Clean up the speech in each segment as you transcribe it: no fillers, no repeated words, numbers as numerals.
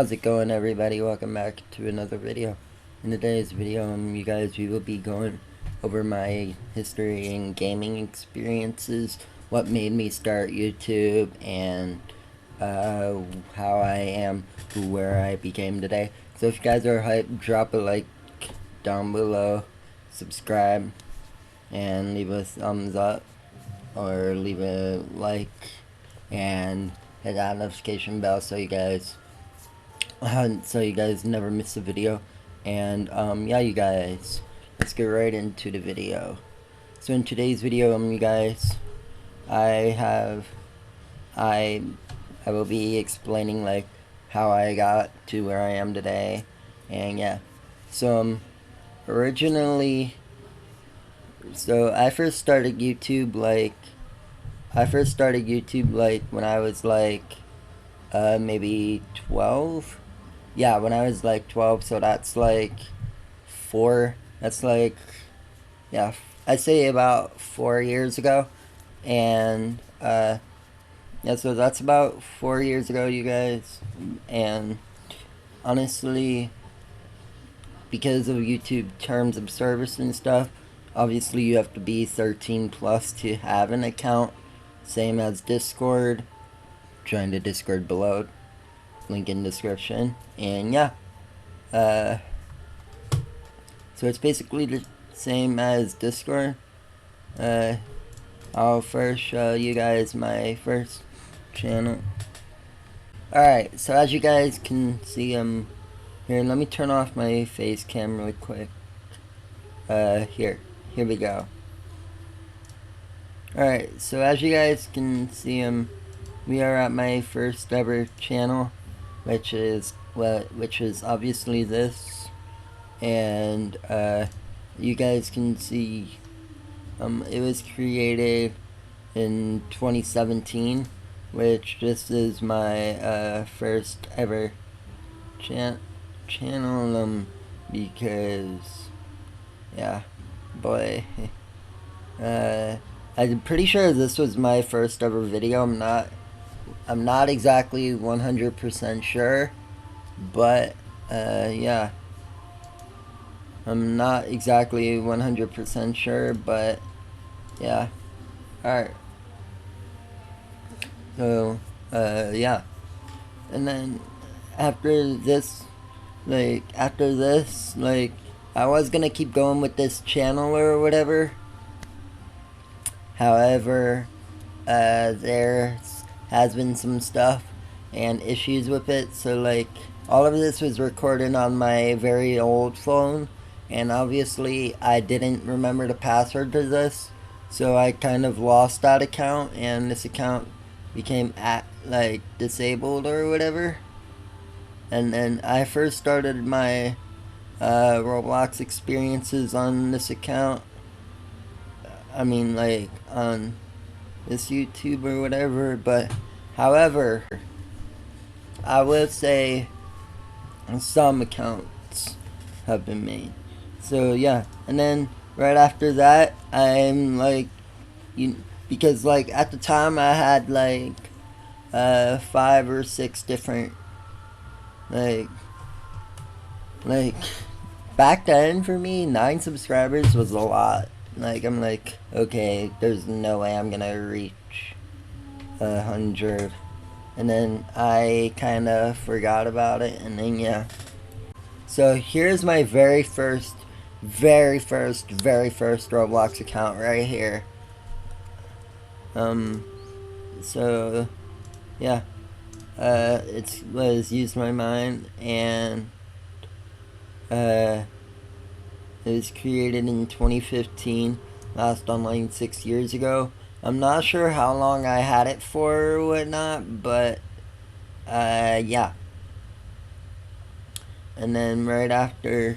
How's it going, everybody? Welcome back to another video. In today's video, you guys, we will be going over my history and gaming experiences, what made me start YouTube, and how I am to where I became today. So if you guys are hyped, drop a like down below, subscribe, and leave a thumbs up, or leave a like, and hit that notification bell so you guys never miss a video. And yeah, you guys, let's get right into the video. So in today's video, you guys, I will be explaining like how I got to where I am today. And yeah, so originally, so I first started YouTube like when I was like maybe 12. Yeah, when I was like 12, so that's like yeah, I'd say about 4 years ago. And yeah, so that's about 4 years ago, you guys. And honestly, because of YouTube terms of service and stuff, obviously you have to be 13 plus to have an account, same as Discord. Join the Discord below, link in description. And yeah, so it's basically the same as Discord. I'll first show you guys my first channel. Alright, so as you guys can see, here, let me turn off my face cam really quick. Here we go. Alright, so as you guys can see, we are at my first ever channel, which is obviously this. And you guys can see it was created in 2017, which this is my first ever channel, because yeah, boy, I'm pretty sure this was my first ever video. I'm not exactly 100% sure, but yeah, I'm not exactly 100% sure, but yeah. Alright. So, yeah. And then after this, I was gonna keep going with this channel or whatever. However, there has been some stuff and issues with it. So, like, all of this was recorded on my very old phone. And obviously, I didn't remember the password to this, so I kind of lost that account, and this account became disabled or whatever. And then I first started my Roblox experiences on this account. I mean, like, on this YouTube or whatever. But however, I will say some accounts have been made. So yeah, and then right after that, I'm like, because like at the time I had like 5 or 6 different like back then for me 9 subscribers was a lot. Like, I'm like, okay, there's no way I'm gonna reach 100. And then I kind of forgot about it, and then yeah. So here's my very first Roblox account right here. So yeah, it was Use My Mind, and it was created in 2015, last online 6 years ago. I'm not sure how long I had it for or whatnot, but yeah. And then right after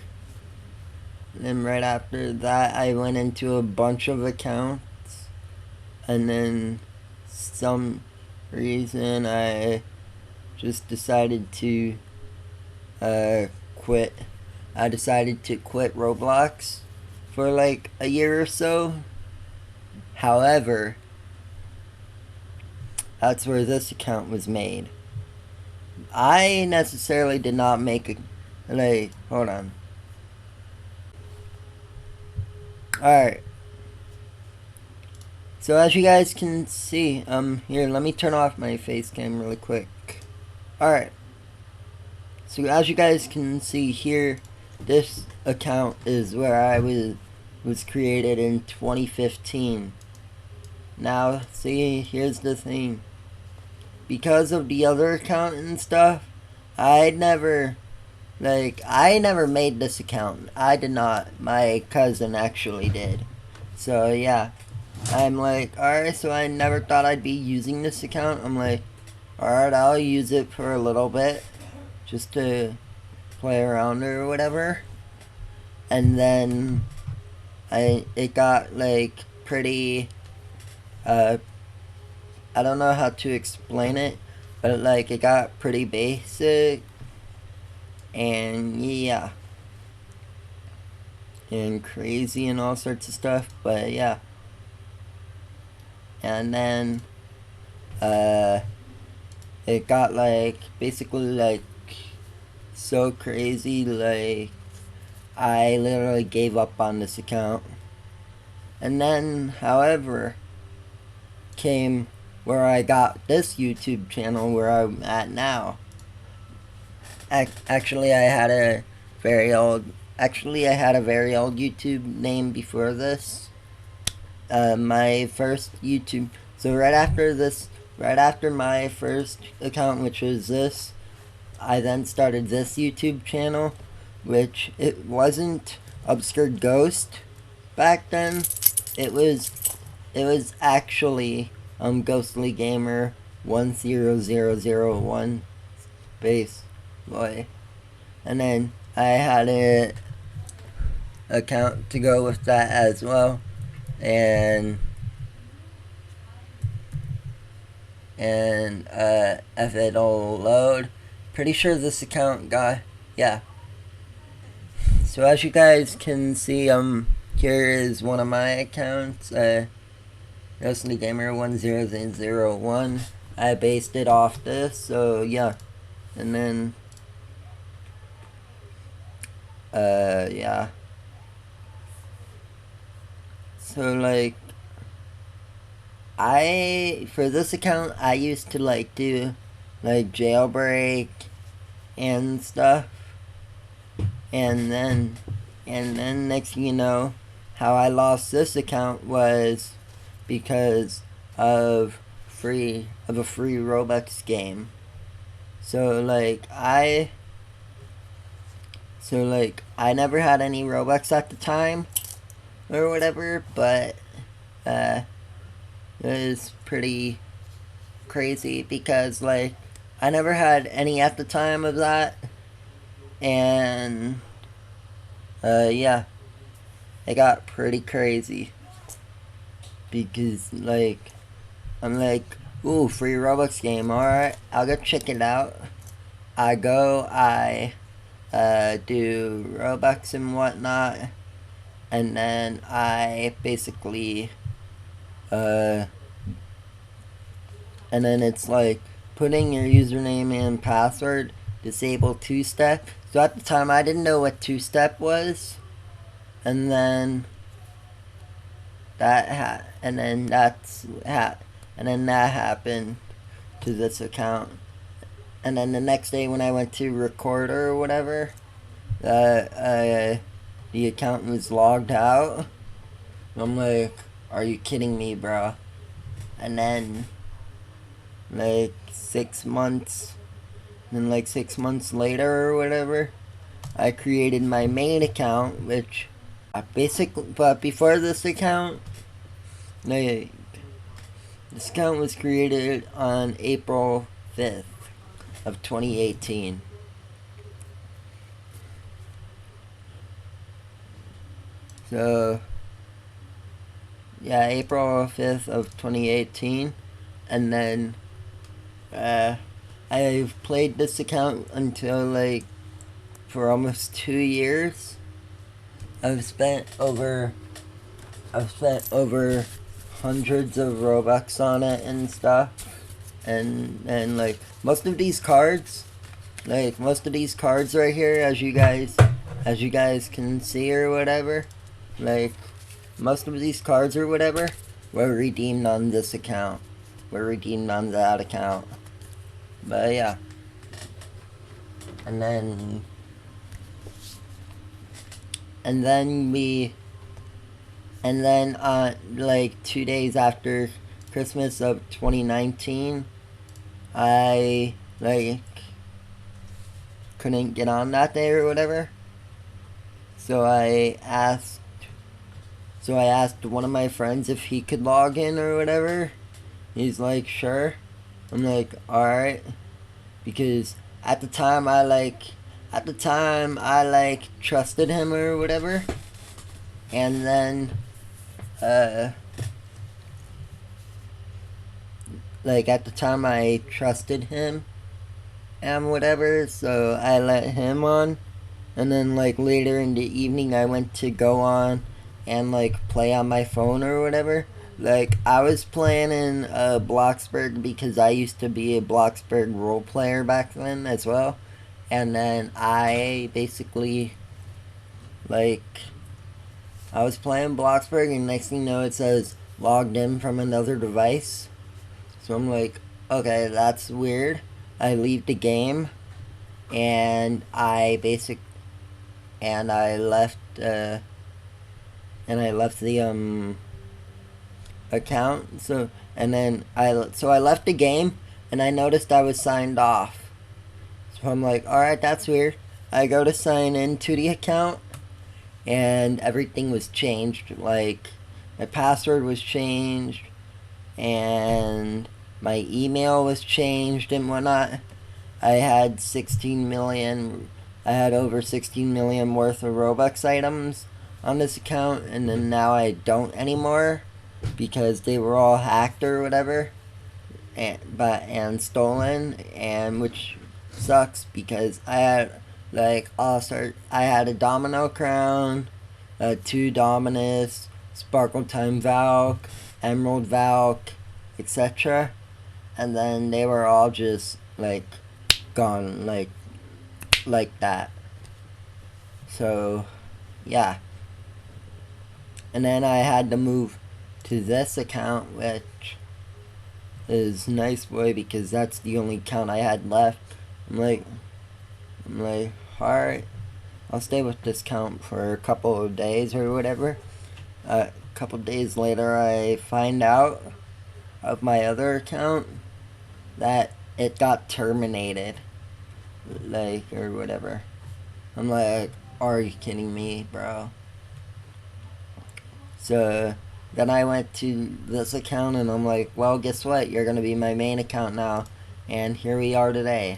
that, I went into a bunch of accounts, and then some reason I just decided to quit. I decided to quit Roblox for like a year or so. However, that's where this account was made. I necessarily did not make a, like, hold on. Alright. So as you guys can see, here, let me turn off my face cam really quick. Alright. So as you guys can see here, this account is where I was created in 2015. Now, see, here's the thing. Because of the other account and stuff, I never made this account. I did not. My cousin actually did. So yeah, I'm like, alright, so I never thought I'd be using this account. I'm like, alright, I'll use it for a little bit, just to play around or whatever. And then it got like pretty, I don't know how to explain it, but like it got pretty basic. And yeah, and crazy and all sorts of stuff, but yeah. And then it got like basically like so crazy, like I literally gave up on this account. And then, however, came where I got this YouTube channel where I'm at now. Actually, I had a very old YouTube name before this. My first YouTube. So right after my first account, which was this, I then started this YouTube channel, which it wasn't Obscure Ghost back then. It was actually Ghostly Gamer 10001 space boy. And then I had a account to go with that as well. And if it'll load, pretty sure this account got, yeah. So as you guys can see, here is one of my accounts, Ghostly Gamer 10001. I based it off this, so yeah. And then yeah. So like, for this account, I used to like do like jailbreak and stuff. And then next thing you know, how I lost this account was because of a free Roblox game. So like I never had any Robux at the time or whatever, but it was pretty crazy because like I never had any at the time of that. And yeah, it got pretty crazy because like I'm like, ooh, free Roblox game, alright, I'll go check it out. I do Robux and whatnot, and then I basically and then it's like putting your username and password, disable two-step. So at the time I didn't know what two-step was, and then that happened to this account. And then the next day when I went to record or whatever, the account was logged out. I'm like, are you kidding me, bro? And then like 6 months later or whatever, I created my main account, which but before this account, like, this account was created on April 5th of 2018. So yeah, April 5th of 2018. And then I've played this account until like for almost 2 years. I've spent over hundreds of Robux on it and stuff. And like most of these cards Like most of these cards right here, as you guys can see or whatever, like most of these cards or whatever were redeemed on this account. Were redeemed on that account. But yeah. And then and then we and then like 2 days after Christmas of 2019, I like couldn't get on that day or whatever. So I asked one of my friends if he could log in or whatever. He's like, sure. I'm like, alright. Because at the time I trusted him or whatever. And then like at the time I trusted him and whatever, so I let him on. And then like later in the evening I went to go on and like play on my phone or whatever. Like I was playing in Bloxburg because I used to be a Bloxburg role player back then as well. And then I basically like I was playing Bloxburg and next thing you know it says logged in from another device. So I'm like, okay, that's weird. I leave the game and I left the account. So I left the game and I noticed I was signed off. So I'm like, all right, that's weird. I go to sign into the account and everything was changed. Like my password was changed and my email was changed and whatnot. I had 16 million. I had over 16 million worth of Robux items on this account, and then now I don't anymore because they were all hacked or whatever, and stolen, and which sucks because I had I had a Domino Crown, two Dominus, Sparkle Time Valk, Emerald Valk, etc. And then they were all just like gone like that. So yeah. And then I had to move to this account, which is nice boy because that's the only account I had left. I'm like, alright, I'll stay with this account for a couple of days or whatever. A couple days later I find out of my other account that it got terminated. Like, or whatever. I'm like, are you kidding me, bro? So then I went to this account and I'm like, well, guess what? You're gonna be my main account now. And here we are today.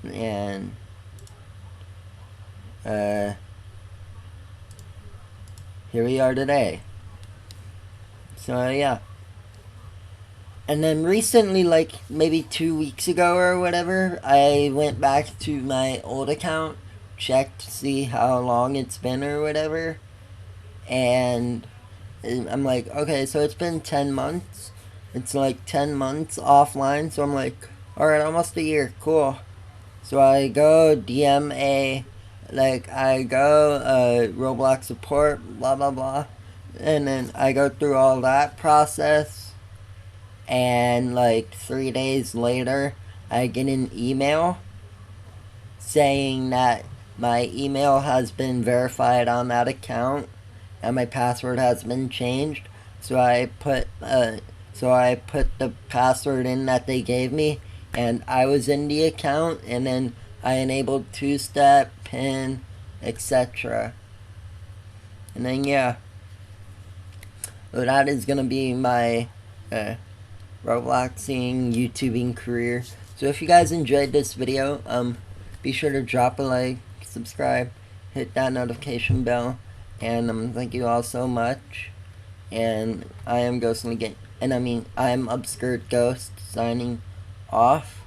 And here we are today. So yeah. And then recently, like maybe 2 weeks ago or whatever, I went back to my old account, checked to see how long it's been or whatever, and I'm like, okay, so it's been 10 months. It's like 10 months offline, so I'm like, alright, almost a year, cool. So I go Roblox support, blah blah blah, and then I go through all that process and like 3 days later I get an email saying that my email has been verified on that account and my password has been changed. So I put the password in that they gave me and I was in the account, and then I enabled two-step pin, etc. And then yeah, well, that is gonna be my Robloxing, YouTubing career. So if you guys enjoyed this video, be sure to drop a like, subscribe, hit that notification bell, and thank you all so much. And I am I am Obscured Ghost signing off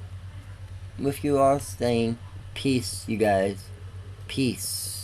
with you all, saying peace, you guys. Peace.